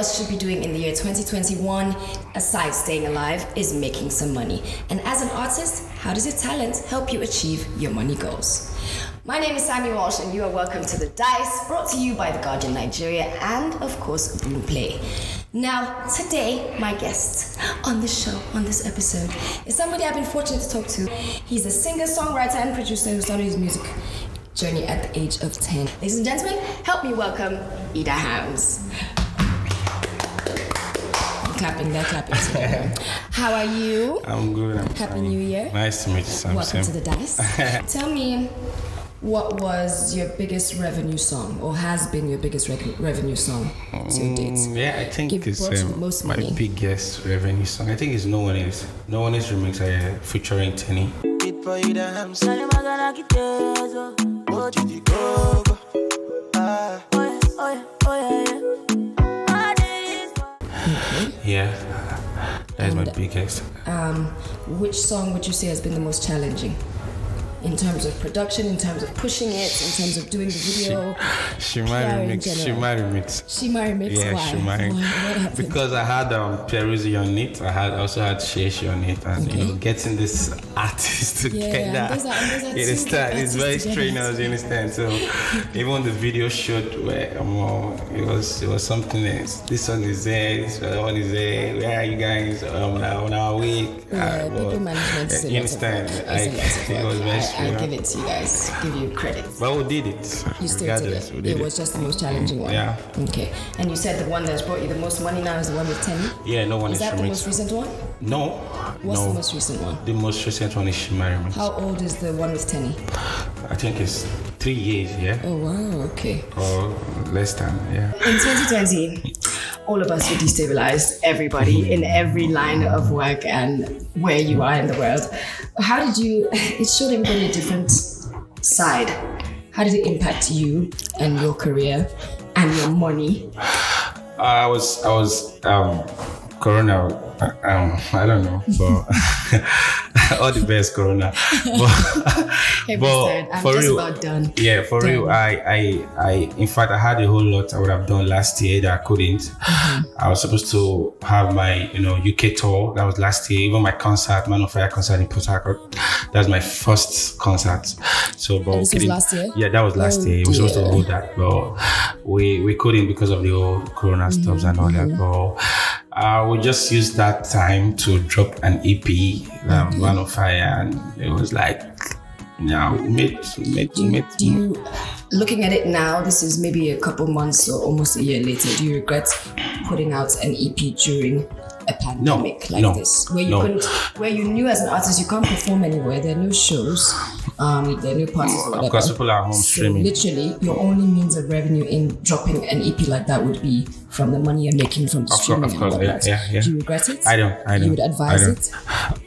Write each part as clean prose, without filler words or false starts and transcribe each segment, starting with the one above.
us should be doing in the year 2021, aside staying alive, is making some money. And as an artist, how does your talent help you achieve your money goals? My name is Sammy Walsh, and you are welcome to The Dice, brought to you by The Guardian Nigeria and, of course, Boomplay. Now, today, my guest on this show, on this episode, is somebody I've been fortunate to talk to. He's a singer, songwriter, and producer who started his music journey at the age of 10. Ladies and gentlemen, help me welcome Idahams. They're clapping together. How are you? I'm good. Happy New Year. Nice to meet you, Sam. Welcome to The Dice. Tell me, what was your biggest revenue song, or has been your biggest revenue song to date? Yeah, I think it's my biggest revenue song. I think it's No One Is. No One Is remix featuring Tenny. Yeah, that is my biggest. Which song would you say has been the most challenging? In terms of production, in terms of pushing it, in terms of doing the video? Shema remix. Shema remix? Yeah, why? Shema. What happened? Because I had Peruzzi on it. I also had Sheshi on it. And getting this artist together. It's very strange, you understand? So even the video shot where it was something else. This one is there, this one is there. Where are you guys? On our week. People management is you understand? It was very strange. I'll give it to you guys. Give you credit. But we did it. You still did it. It was just the most challenging one. Yeah. Okay. And you said the one that's brought you the most money now is the one with Tenny? Yeah, No One Is. Is that the most recent one? No. What's the most recent one? The most recent one is Shema remix. How old is the one with Tenny? I think it's 3 years, yeah. Oh wow, okay. Or less than, yeah. In 2020, all of us were destabilized, everybody in every line of work and where you are in the world. How did it showed everybody a different side. How did it impact you and your career and your money? I was Corona, I don't know, but all the best Corona. But I'm just about done. Yeah, for real. I in fact I had a whole lot I would have done last year that I couldn't. Mm-hmm. I was supposed to have my UK tour. That was last year. Even my concert, Man on Fire concert in Port Harcourt. That was my first concert. So, but this was last year? Yeah, that was last year. We were supposed to hold that, but we couldn't because of the whole Corona stuff and all that. But we just used that time to drop an EP, Man on Fire, and it was like, Do you, looking at it now, this is maybe a couple months or almost a year later, do you regret putting out an EP during a pandemic this? Where you knew as an artist you can't perform anywhere, there are no shows, there are no parties or whatever. Of course, people are home streaming. Literally, your only means of revenue in dropping an EP like that would be from the money you're making from the streaming. Of course, yeah. Do you regret it? I don't. You would advise it?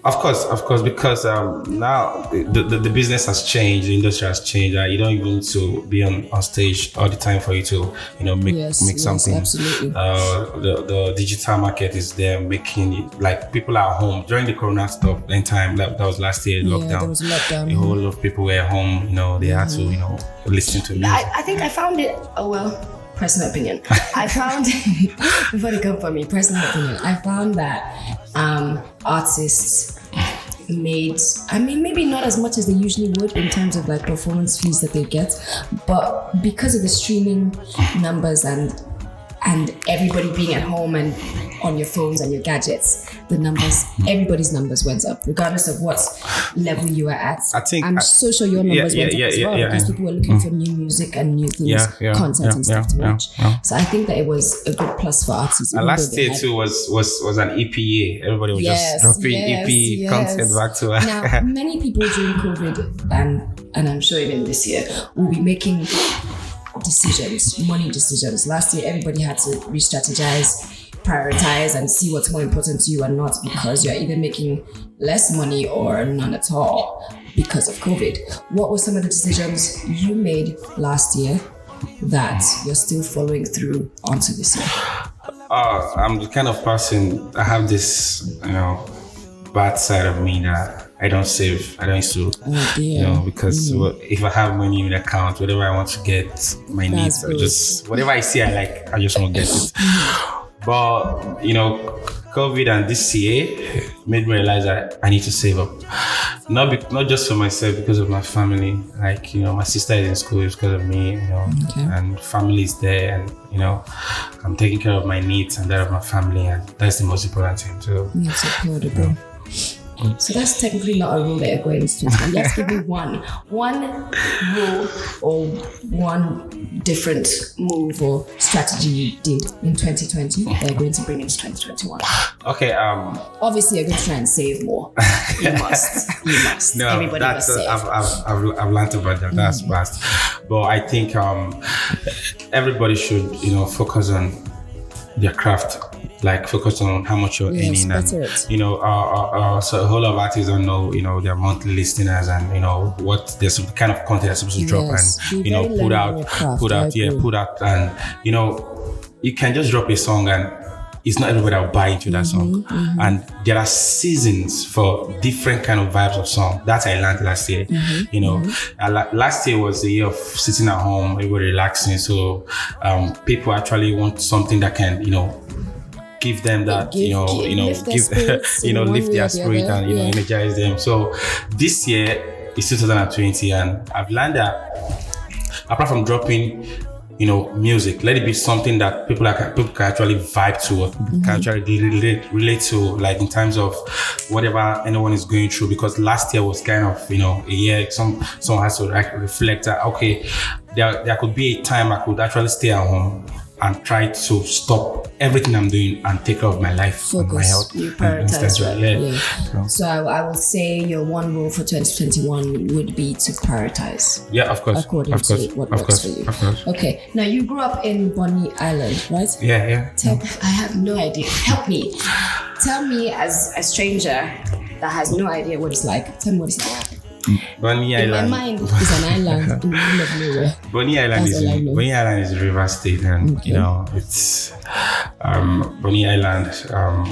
Of course, because now the business has changed, the industry has changed. You don't even need to be on stage all the time for you to make something. Absolutely. The digital market is there, making it like people are home during the Corona stuff. In time that was last year, lockdown. There was lockdown. A whole lot of people were home. They had to listen to music. I think I found it. Oh well. Personal opinion. I found, before they come for me, personal opinion, I found that artists made, maybe not as much as they usually would in terms of like performance fees that they get, but because of the streaming numbers and everybody being at home and on your phones and your gadgets, everybody's numbers went up, regardless of what level you are at. I'm so sure your numbers went up as well, because people were looking for new music and new things, content and stuff to watch. So I think that it was a good plus for artists. Last year too was an EP year. Everybody was just dropping EP content back to us. Now, many people during COVID and I'm sure even this year will be making money decisions. Last year, everybody had to re-strategize, prioritize, and see what's more important to you and not, because you're either making less money or none at all because of COVID. What were some of the decisions you made last year that you're still following through onto this year? I'm the kind of person, I have this, bad side of me that I don't save. I don't used to, because if I have money in the account, whatever I want to get, my needs, or just whatever I see I like, I just want to get it. But COVID and this year made me realize that I need to save up. Not just for myself, because of my family. Like, my sister is in school because of me, and family is there, and I'm taking care of my needs and that of my family, and that's the most important thing too. That's affordable. So that's technically not a rule that you're going to do. Let's give me one rule or one different move or strategy you did in 2020 that you're going to bring into 2021. Okay. Obviously, you're going to try and save more. You must. No, everybody must save. I've learned about that. That's fast. But I think everybody should focus on their craft. Like, focus on how much you're earning, and so a whole lot of artists don't know their monthly listeners, and what there's some kind of content they're supposed to drop, and put out, and you can just drop a song and it's not everybody that will buy into that song. And there are seasons for different kind of vibes of song. That I learned last year. Last year was the year of sitting at home, everybody relaxing, so people actually want something that can give them that, lift their spirit and energize them. So this year is 2020, and I've learned that apart from dropping music, let it be something that people can actually vibe to, can actually relate to, like in terms of whatever anyone is going through. Because last year was kind of a year someone has to reflect that, okay, there could be a time I could actually stay at home and try to stop everything I'm doing and take care of my life, focus, my health. You prioritize, right? So I will say your one rule for 2021 would be to prioritize. Yeah, of course. According to what works for you. Of course. Okay. Now, you grew up in Bonny Island, right? Yeah. I have no idea. Help me. Tell me, as a stranger that has no idea what it's like, tell me what it's like. Bonny Island. In my mind, it's an island in the middle of nowhere. Bonny Island is River State, and it's Bonny Island.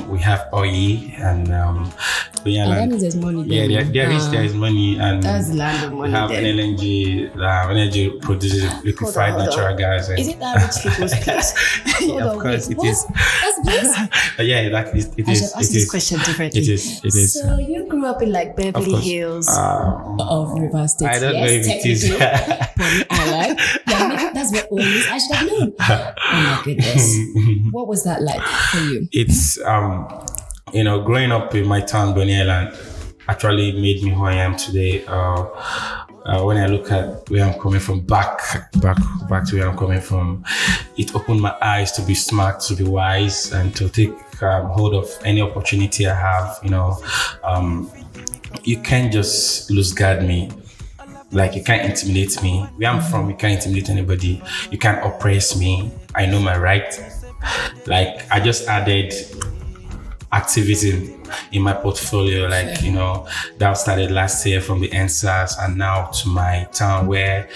We have Oyi, and Bonny Island. That means there's money there. Yeah, there is money, and that's the land of money. We have then. an LNG. Energy produces liquefied natural gas. Is it that rich people's place? Of course, it is. That's place. Yeah, that is. It is. I should ask this question differently. It is. So you grew up in like Beverly Hills of River State. I don't know if it is. Bonny Island. Yeah, that's what always I should have known. Oh my goodness. What was that like for you? It's growing up in my town, Bonny Island, actually made me who I am today. When I look at where I'm coming from, back to where I'm coming from, it opened my eyes to be smart, to be wise, and to take hold of any opportunity I have. You can't just lose guard me. Like, you can't intimidate me. Where I'm from, you can't intimidate anybody. You can't oppress me. I know my right. Like, I just added activism in my portfolio, like, that started last year from the NSAS, and now to my town where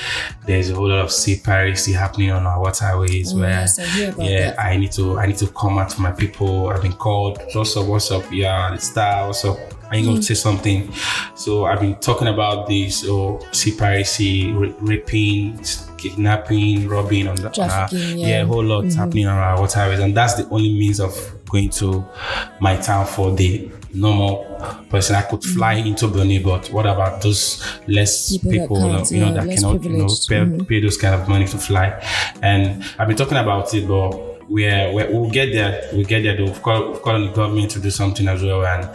there's a whole lot of sea piracy happening on our waterways, I need to come out for my people. I've been called, what's up, yeah, the star, what's up, are you going to say something? So I've been talking about this sea piracy, raping, kidnapping, robbing, a whole lot happening on our waterways, and that's the only means of going to my town for the normal person. I could fly into Bonny, but what about those less people that cannot pay those kind of money to fly? And I've been talking about it, but we'll get there. We'll call on the government to do something as well, and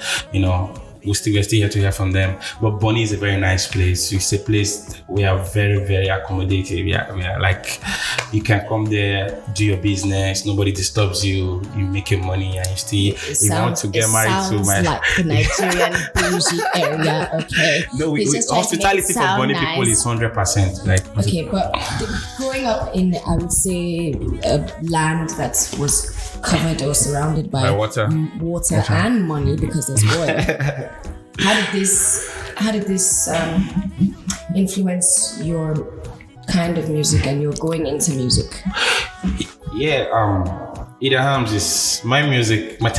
we're still here to hear from them. But Bonny is a very nice place. It's a place we are very, very accommodative. We are like, you can come there, do your business, nobody disturbs you, you make your money, and you still you want to get married to my like the Nigerian bougie area. Okay. No, hospitality for Bonny people is 100%. Like, okay, but growing up in, I would say, a land that was covered or surrounded by water and money, because there's oil. How did this influence your kind of music and your going into music? Yeah, Idahams is my music. My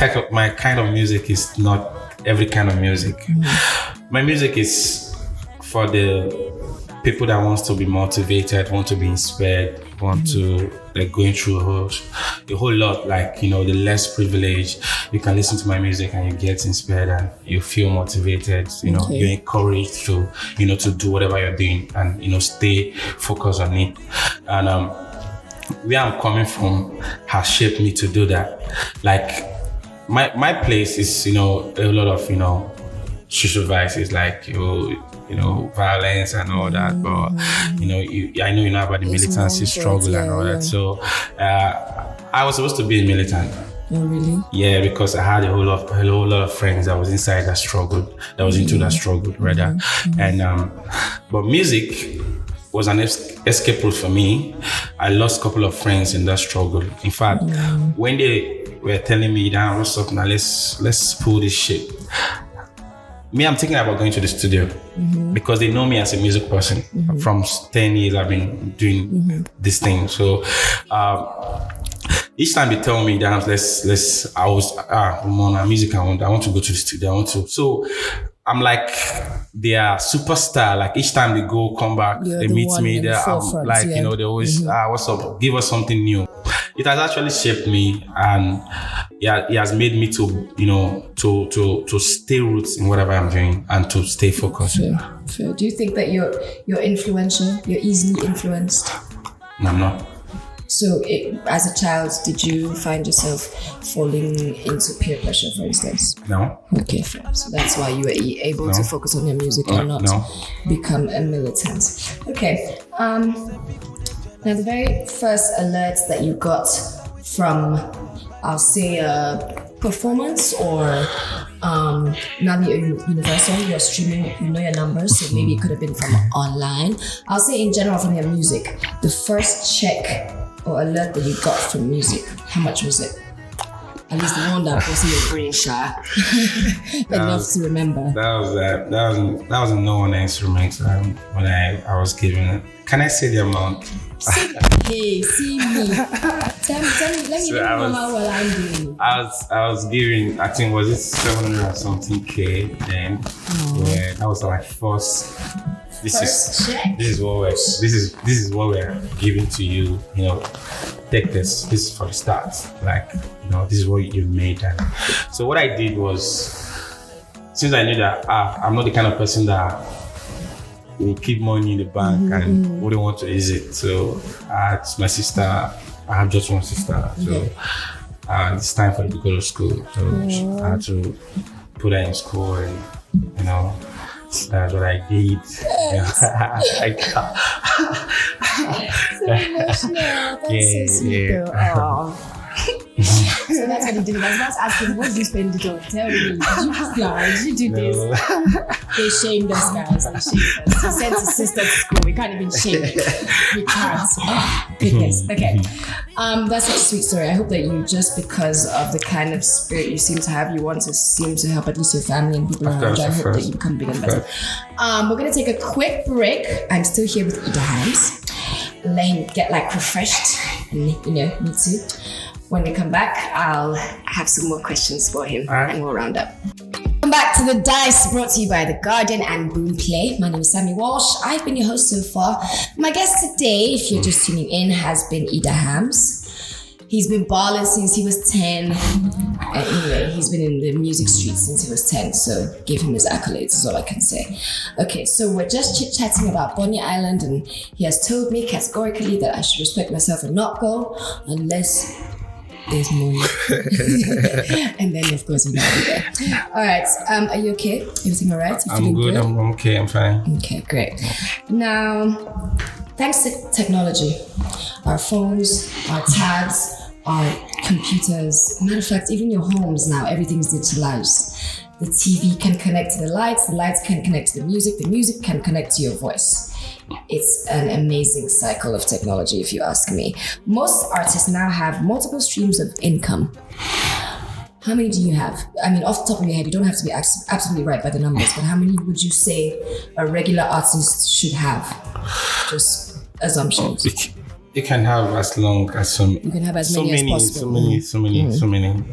kind of music is not every kind of music. My music is for the people that wants to be motivated, want to be inspired, want to like going through a whole lot, like, you know, the less privileged, you can listen to my music and you get inspired and you feel motivated, you know, you're encouraged to, you know, to do whatever you're doing and, you know, stay focused on it. And where I'm coming from has shaped me to do that. Like my place is, you know, a lot of, you know, social vices, like you know, violence and all that, but you know, I know you know about the militancy struggle and all that. So I was supposed to be a militant. Oh really? Yeah, because I had a whole lot of friends that was inside that struggle, that was into that struggle rather. And but music was an escape route for me. I lost a couple of friends in that struggle. In fact, when they were telling me, "Down, what's up now? Let's pull this shit." Me, I'm thinking about going to the studio because they know me as a music person. From 10 years, I've been doing this thing. So each time they tell me, "Idahams, let's," I was, Ramona, music, I want to go to the studio. So I'm like their superstar. Like each time they come back, they meet me there. I'm like, you know, they always, what's up? Give us something new. It has actually shaped me, and it has made me to, you know, to stay roots in whatever I'm doing and to stay focused. Fair. Do you think that you're influential? You're easily influenced? No, I'm not. So, as a child, did you find yourself falling into peer pressure, for instance? No. Okay, fair. So that's why you were able to focus on your music and not become a militant. Okay. Now, the very first alert that you got from, I'll say, a performance or now that you're universal, you're streaming, you know your numbers, so maybe it could have been from online. I'll say in general from your music, the first check or alert that you got from music, how much was it? At least the one that was in your brain, enough to remember. That was a no one instrument when I was given it. Can I say the amount? Hey, see me. Tell me, let me know how well I'm doing. I was giving, I think, was it 700 or something K then? Yeah, that was my first. This is what we're giving to you. You know, take this. This is for the start. Like, you know, this is what you made. And so what I did was, since I knew that I'm not the kind of person that will keep money in the bank and wouldn't want to use it. So I asked my sister. I have just one sister. So it's time for her to go to school. So I had to put her in school, and you know. That's what I did. Yes. So emotional. That's so sweet, girl. So that's what you did. I was about to ask you, what did you spend it on? Tell me. Did you fly? Did you do this? They shamed us, guys. They shamed us. He sent his sister to school. We can't even shame. We can't. Oh, goodness. Okay. That's such a sweet story. I hope that you, just because of the kind of spirit you seem to have, you want to seem to help at least your family and people around you. I hope that you become bigger and better. We're going to take a quick break. I'm still here with Idahams. Let him get like refreshed. And, you know, me too. When we come back, I'll have some more questions for him and we'll round up. Welcome back to The Dice, brought to you by The Guardian and Boomplay. My name is Sammy Walsh. I've been your host so far. My guest today, if you're just tuning in, has been Idahams. He's been balling since he was 10. Anyway, he's been in the music streets since he was 10, so give him his accolades is all I can say. Okay, so we're just chit-chatting about Bonny Island, and he has told me categorically that I should respect myself and not go unless there's money. And then of course we're not there. All right, are you okay? Everything all right? I'm good. I'm okay. I'm fine. Okay, great. Now, thanks to technology, our phones, our tabs, our computers, matter of fact, even your homes now, everything's digitalized. The TV can connect to the lights can connect to the music can connect to your voice. It's an amazing cycle of technology, if you ask me. Most artists now have multiple streams of income. How many do you have? I mean, off the top of your head, you don't have to be absolutely right by the numbers, but how many would you say a regular artist should have? Just assumptions. You can have as long as some. You can have as many as possible. So many.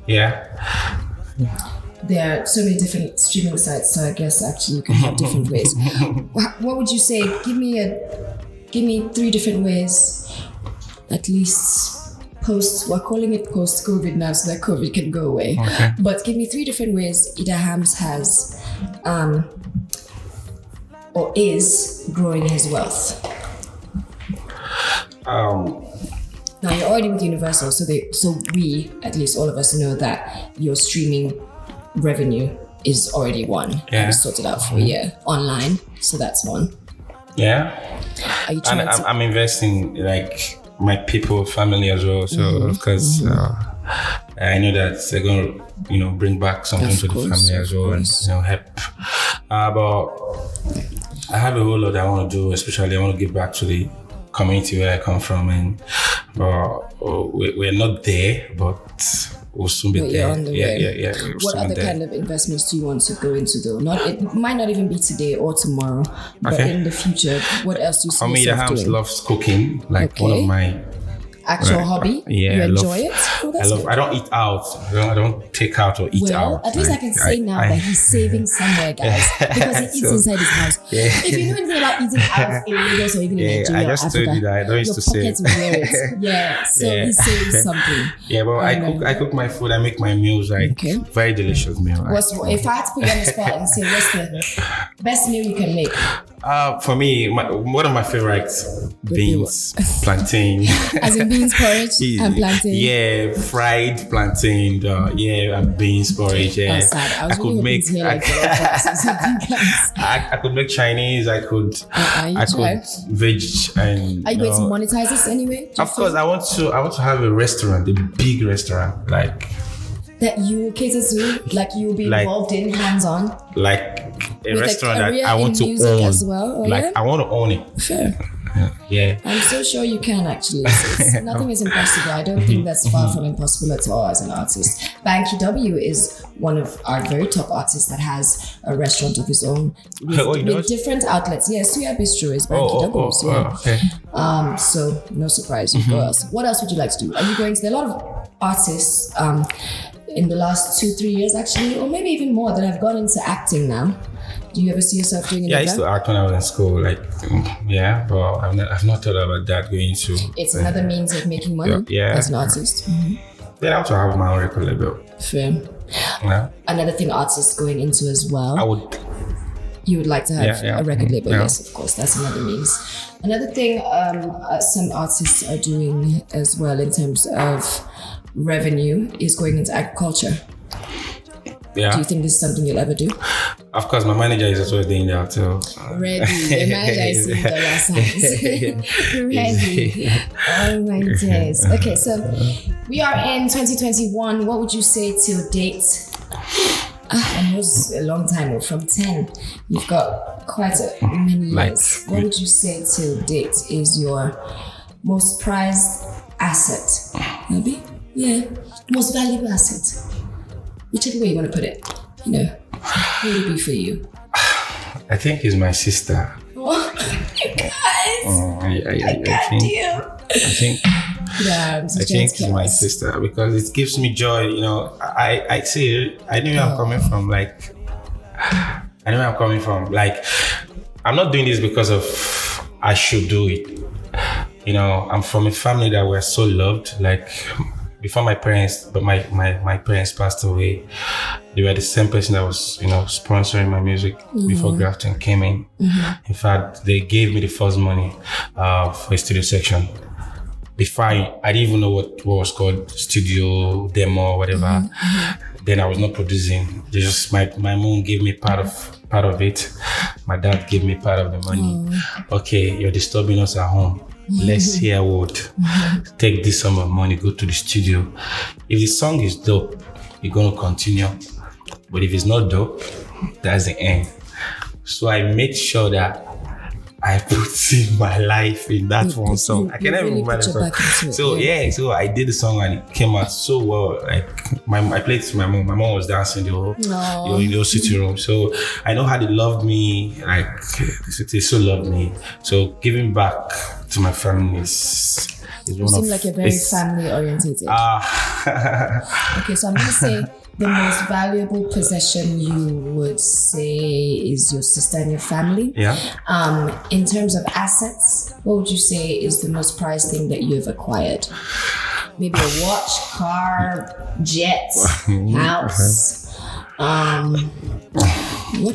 Yeah. there are so many different streaming sites, so I guess actually you can have different ways. What would you say? Give me 3 different ways, at least. We're calling it post-COVID now so that COVID can go away. Okay. But give me 3 different ways Idahams has or is growing his wealth. Now you're already with Universal, so we, at least all of us, know that your streaming revenue is already one. Yeah. It's sorted out for a year online, so that's one. Yeah. Are you And I'm investing like my people, family as well. So because I know that they're going to, bring back something to the family as well, and help. But I have a whole lot I want to do. Especially, I want to give back to the community where I come from, and we're not there, but we'll soon be there. On the way. Yeah. What other kind of investments do you want to go into though? It might not even be today or tomorrow, but in the future, what else do you see yourself doing? For me, Idahams loves cooking, like one of my actual hobby. Yeah, you enjoy it? Oh, I don't eat out. I don't take out or eat out. At least I can say now that he's saving somewhere, guys, because he eats inside his house. Yeah. If you know anything about eating out in Lagos or even in Nigeria, I just told you that I don't used to say it. Yeah, so he's saving something. Yeah, but I cook my food. I make my meals very delicious meal. If I had to put you on the spot and say, what's the best meal you can make? For me, one of my favorites, beans, plantain. As in beans porridge and plantain. Yeah, fried plantain. And beans porridge. Yeah, I could make. I could make Chinese. I could veg and. Are you going to monetize this anyway? Of course, I want to have a restaurant, a big restaurant, like. That you cater to, like you'll be involved in, hands-on. Like a restaurant that I want to own. As well, I want to own it. Sure. Yeah. I'm so sure you can actually. Nothing is impossible. I don't think that's far from impossible at all as an artist. Banky W is one of our very top artists that has a restaurant of his own with different outlets. Yeah, Suya Bistro is Banky W's. Okay. So no surprise. What else would you like to do? Are you going to? There are a lot of artists in the last 2-3 years actually, or maybe even more, that have gone into acting now. Do you ever see yourself doing anything? Yeah, I used to act when I was in school, but I've not thought about that going to. It's another means of making money as an artist. Then I also have my own record label. Fair. Yeah. Another thing artists going into as well. I would. You would like to have a record label, yes, of course. That's another means. Another thing some artists are doing as well in terms of revenue is going into agriculture. Yeah. Do you think this is something you'll ever do? Of course, my manager is also doing that too. Ready. The manager is seeing dollar signs. Ready. Oh my days. Okay, so we are in 2021. What would you say till date? And it was a long time, from 10. You've got quite many years. What would you say till date is your most prized asset? Maybe? Yeah. Most valuable asset. Whichever way you want to put it. What would it be for you? I think it's my sister. Oh, you guys! I think it's my sister because it gives me joy. I see. I know where I'm coming from. I know where I'm coming from. I'm not doing this because of I should do it. I'm from a family that were so loved. Before my parents, but my parents passed away, they were the same person that was, sponsoring my music before Grafton came in. In fact, they gave me the first money for a studio section. Before I didn't even know what was called studio demo or whatever. Then I was not producing. My mom gave me part of it. My dad gave me part of the money. Okay, you're disturbing us at home. Let's hear a word. Take this sum of money, go to the studio. If the song is dope, you're going to continue. But if it's not dope, that's the end. So I made sure that I put in my life in that one song. I can never remember the song. So I did the song and it came out so well. I played it to my mom. My mom was dancing in the sitting room. So I know how they loved me. They so loved me. So giving back to my family is you seem like you're very family oriented. Okay, so I'm going to say the most valuable possession you would say is your sister and your family. Yeah. In terms of assets, what would you say is the most prized thing that you have acquired? Maybe a watch, car, jet, house.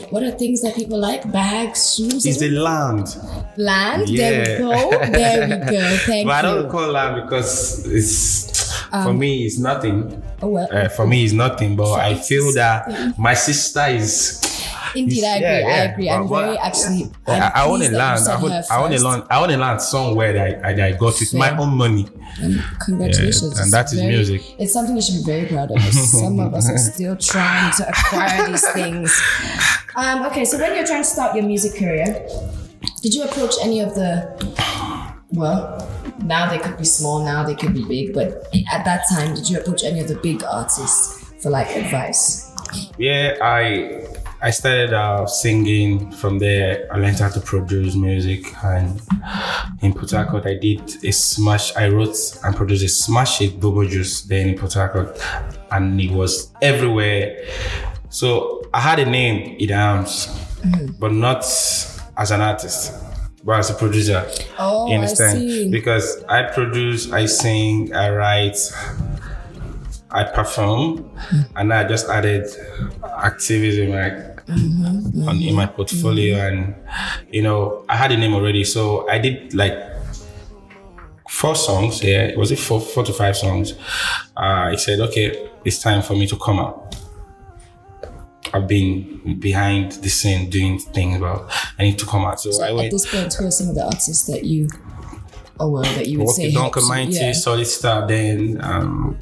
What are things that people like? Bags, shoes? It's the land. Land? Yeah. There we go. Thank you. But I don't call land because it's for me it's nothing. Oh well. For me it's nothing. But I feel that my sister is. Indeed, I agree. I'm very actually. I own a land. I own a land somewhere that I got with my own money. Congratulations. And that is music. It's something you should be very proud of. Some of us are still trying to acquire these things. Okay, so when you're trying to start your music career, did you approach any of the, well, now they could be small, now they could be big, but at that time, did you approach any of the big artists for like advice? Yeah, I started singing. From there, I learned how to produce music, and in Port Harcourt, I wrote and produced a smash hit, Bobo Juice, then in Port Harcourt, and it was everywhere. So I had a name, Idahams, but not as an artist, but as a producer. Oh, you understand? I see. Because I produce, I sing, I write, I perform, and I just added activism in my portfolio, and I had a name already, so I did like 4 songs. Yeah, was it 4 to 5 songs? I said, okay, it's time for me to come out. I've been behind the scene doing things, but I need to come out. So I went. At this point, who are some of the artists that you would say Donka Mighty, Solid Star, then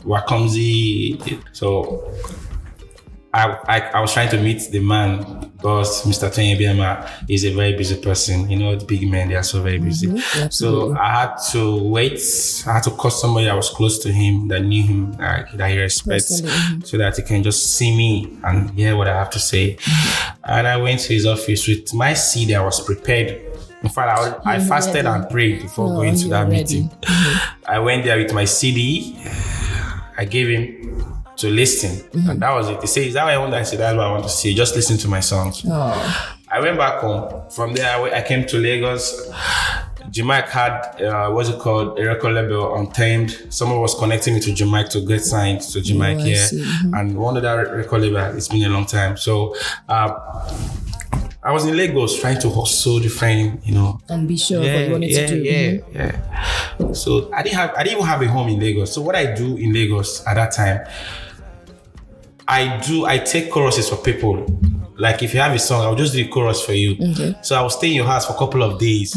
Wakomzi. So I was trying to meet the man, boss, Mr. Tony Biama. He's a very busy person. The big men, they are so very busy. So I had to wait. I had to call somebody that was close to him, that knew him, that he respects, so that he can just see me and hear what I have to say. And I went to his office with my CD. I was prepared. In fact, I fasted and prayed before going to that meeting. I went there with my CD. I gave him to listen, and that was it. He said, "Is that what I want?" I said, "That's what I want to see. Just listen to my songs." I went back home. From there, I came to Lagos. Jamaica had a record label, Untamed. Someone was connecting me to Jamaica to get signed to Jamaica, and one of that record label. It's been a long time, so. I was in Lagos trying to hustle different, and be sure of what you wanted to do. Yeah. So I didn't even have a home in Lagos. So what I do in Lagos at that time, I take choruses for people. Like if you have a song, I'll just do a chorus for you. Okay. So I'll stay in your house for a couple of days.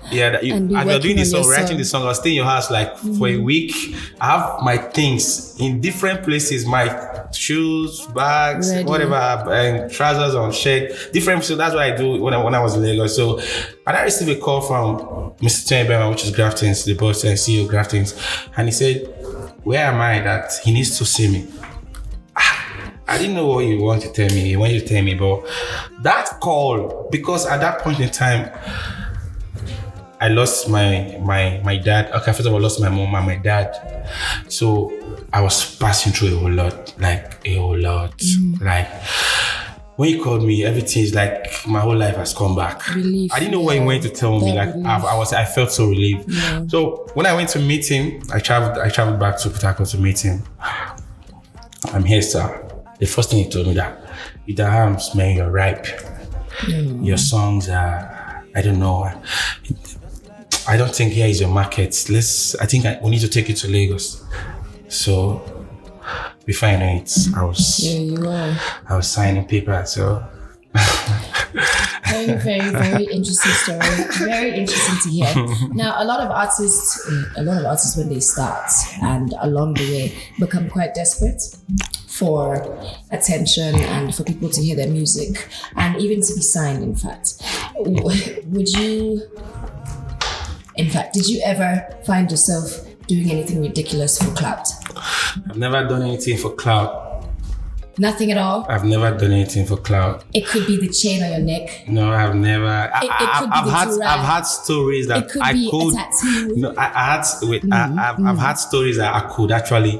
Yeah, and you're doing the song, writing the song. I'll stay in your house like for a week. I have my things in different places, my shoes, bags, whatever, and trousers on shirt, different. So that's what I do when I was in Lagos. So and I received a call from Mr. Tony Bema, which is Graftings, the boss and CEO of Graftings, and he said, "Where am I that he needs to see me?" I didn't know what you want to tell me. When you tell me, but that call, because at that point in time, I lost my dad. Okay, first of all, I lost my mom and my dad. So I was passing through a whole lot. Like Like when you called me, everything is like my whole life has come back. Relief, I didn't know what he wanted to tell me. Like I felt so relieved. Yeah. So when I went to meet him, I traveled back to Port Harcourt to meet him. I'm here, sir. The first thing he told me that, Idahams, man, you're ripe. Your songs are, I don't know. I don't think here is your market. We need to take it to Lagos. So before I know it, I was signing paper. So very, very, very interesting story. Very interesting to hear. Now, a lot of artists when they start and along the way become quite desperate for attention and for people to hear their music and even to be signed, in fact. Did you ever find yourself doing anything ridiculous for clout? I've never done anything for clout. Nothing at all? I've never done anything for clout. It could be the chain on your neck. No, I've never. I've had stories that it could be a tattoo. No, I've had stories that I could actually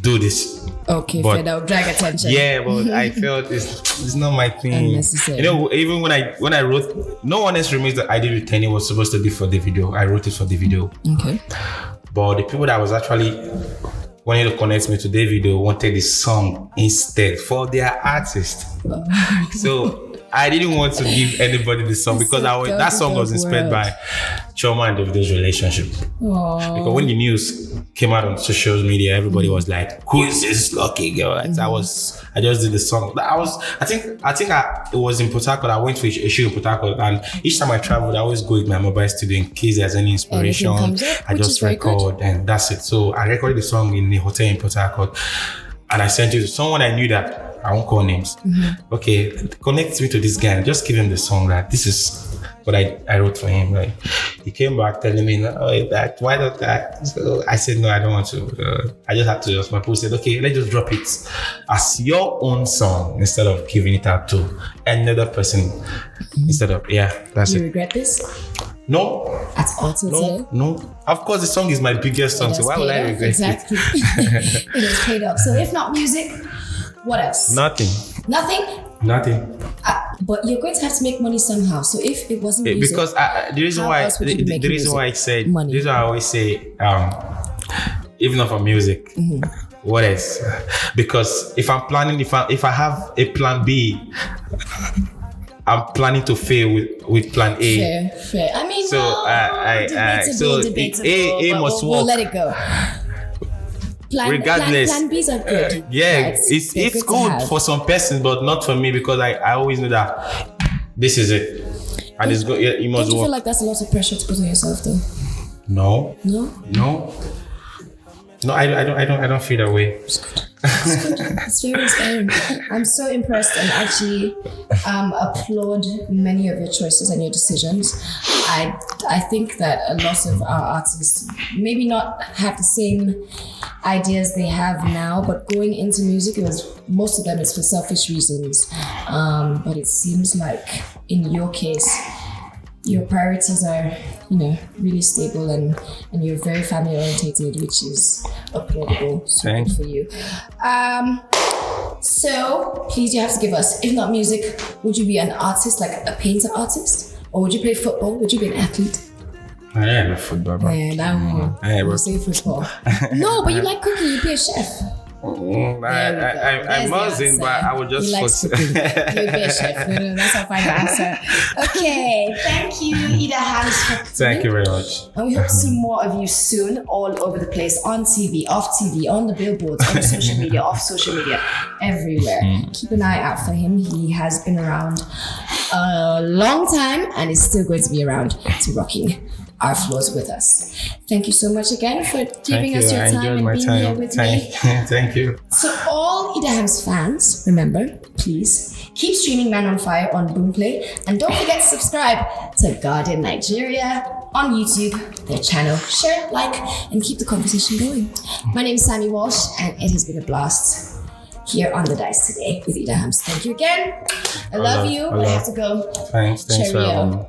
do this. Okay, fair. That would drag attention. Yeah, but I felt it's not my thing. Unnecessary. You know, even when I wrote, no one else remembers that I did with Tenny was supposed to be for the video. I wrote it for the video. Okay. But the people that was actually wanting to connect me to the video wanted the song instead for their artist. So I didn't want to give anybody the song because that song was inspired by Shema and Davido's relationship. Aww. Because when the news came out on social media, everybody was like, "Who is this lucky girl?" And I just did the song. I think it was in Port Harcourt. I went to a show in Port Harcourt, and each time I traveled, I always go with my mobile studio in case there's any inspiration. I just record, and that's it. So I recorded the song in the hotel in Port Harcourt, and I sent it to someone I knew that. I won't call names. Okay, connect me to this guy and just give him the song that this is what I wrote for him. Right? He came back telling me, "No, that why not that?" So I said, "No, I don't want to." I just had to. My people said, "Okay, let's just drop it as your own song instead of giving it out to another person." Instead of that's it. You regret this? No. At all today? No. Of course, the song is my biggest song, so why would I regret exactly. it? It is paid off. So if not music, what else? Nothing. But you're going to have to make money somehow. So if it wasn't music, because the reason why I said money. The reason why I always say even not for music, what else? Because if I'm planning, if I have a plan B, I'm planning to fail with plan A. Fair. I mean, so A must work. We'll let it go. Regardless, plan B's are good. It's good for some persons, but not for me because I always know that this is it, and it's good. You must work. Don't you feel like that's a lot of pressure to put on yourself, though? No. I don't feel that way. It's good. It's very inspiring. I'm so impressed and actually applaud many of your choices and your decisions. I think that a lot of our artists maybe not have the same ideas they have now, but going into music, most of them is for selfish reasons. But it seems like in your case, your priorities are, really stable and you're very family orientated, which is applaudable. So good for you. So please, you have to give us, if not music, would you be an artist, like a painter artist? Or would you play football? Would you be an athlete? I am a footballer. I will say football. No, but you like cooking, you be a chef. I wasn't, but I would just focus. You'll be a chef. No, that's our final answer. Okay, thank you, Idahams, for coming. Thank you very much. And we hope to see more of you soon, all over the place, on TV, off TV, on the billboards, on social media, off social media, everywhere. Keep an eye out for him. He has been around a long time and is still going to be around to rocking our floors with us. Thank you so much again for giving us your time and being here with me. Thank you. So all Idahams fans, remember, please keep streaming Man on Fire on Boomplay, and don't forget to subscribe to Guardian Nigeria on YouTube, their channel. Share, like, and keep the conversation going. My name is Sammy Walsh, and it has been a blast here on The Dice today with Idahams. Thank you again. I love you, but I have to go. Thanks for having me.